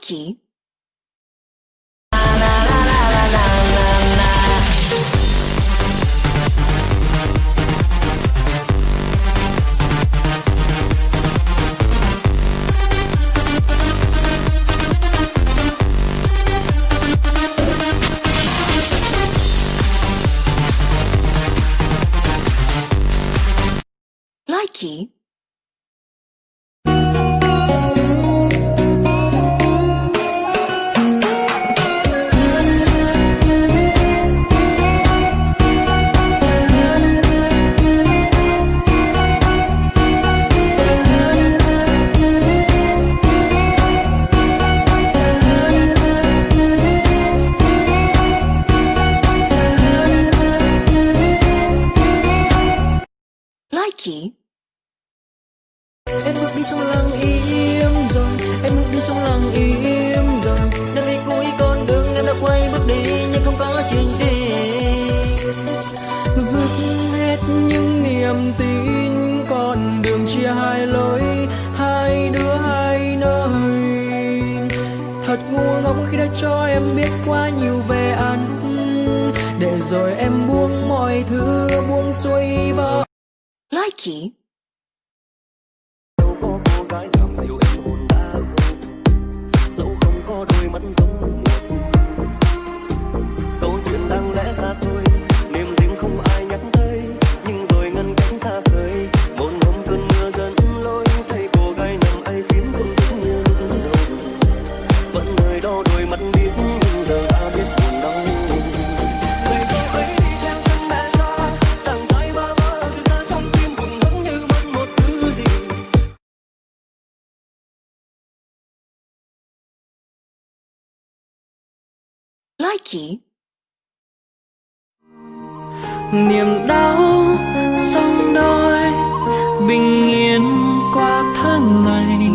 Likey. Likey. Likey. Em bước đi trong lặng im rồi, em bước đi trong lặng im rồi. Nơi về cuối con đường em đã quay bước đi nhưng không có chuyện gì. Vứt hết những niềm tin, con đường chia hai lối, hai đứa hai nơi. Thật ngu ngốc khi đã cho em biết quá nhiều về anh, để rồi em buông mọi thứ, buông xuôi vào. Likey. Có cô gái làm dịu em hồn đã dẫu không có đôi mắt giống mùa thu. Câu chuyện đáng lẽ xa xôi, niềm riêng không ai nhắc tới, nhưng rồi ngân cánh xa khơi. Một hôm cơn mưa dẫn lối, thấy cô gái nằm ấy khiến không thích như lúc đầu. Vẫn nơi đó đôi mắt biết, nhưng giờ ta biết buồn đau. Ngày cô ấy đi theo chân mẹ lo, giảng giải ba vỡ từ xa trong tim buồn vẫn như mất một thứ gì. Likey. Niềm đau song đôi bình yên qua tháng ngày,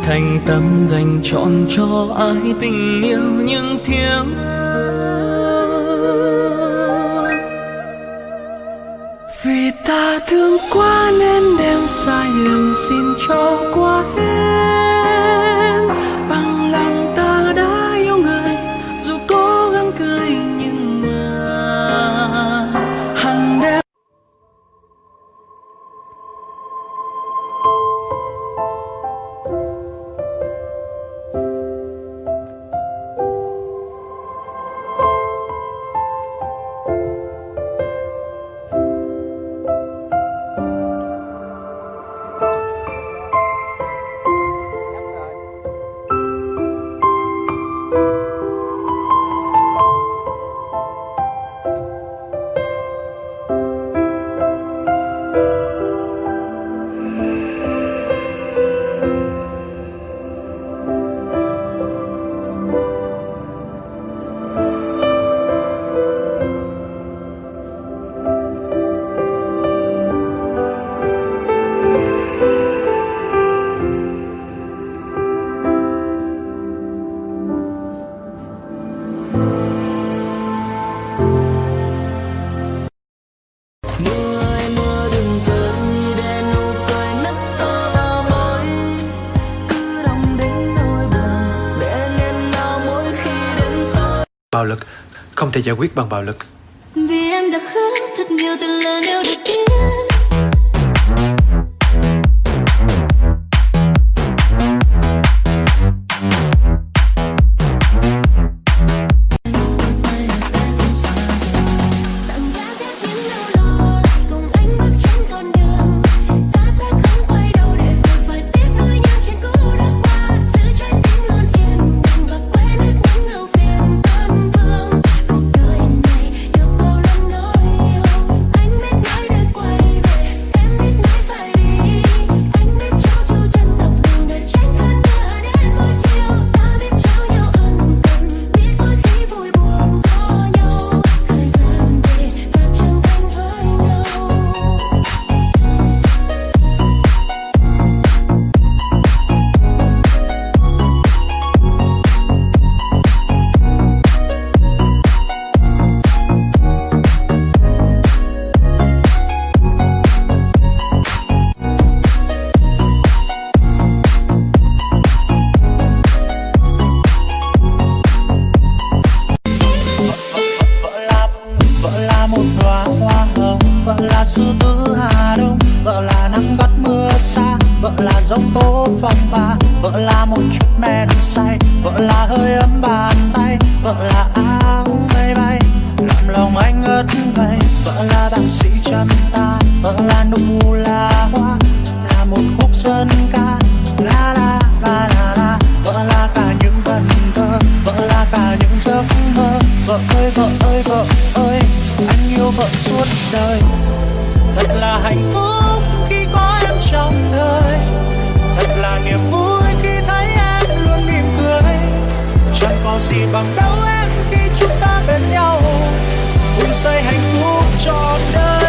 thành tâm dành trọn cho ai tình yêu nhưng thiếu. Vì ta thương quá nên đem sai lầm xin cho qua em. Bằng lòng ta đã yêu người, dù cố gắng cười nhưng mà hàng đêm. Bạo lực không thể giải quyết bằng bạo lực. Vì em đã khóc thật nhiều từ lần yêu đầu tiên. Cuộc đời này được bao lần nỗi yêu, anh biết nói đời qua. say, vợ là hơi ấm bàn tay, vợ là áo mây bay làm lòng anh ngất ngây, vợ là bác sĩ chân ta, vợ là nụ là hoa, là một khúc dân ca la la la la la. Vợ là cả những vần thơ, vợ là cả những giấc mơ. Vợ ơi vợ ơi vợ ơi, anh yêu vợ suốt đời. Thật là hạnh phúc khi có em trong đời, thật là niềm vui khi thấy em luôn mỉm cười. Chẳng có gì bằng đâu em khi chúng ta bên nhau, cùng xây hạnh phúc trọn đời.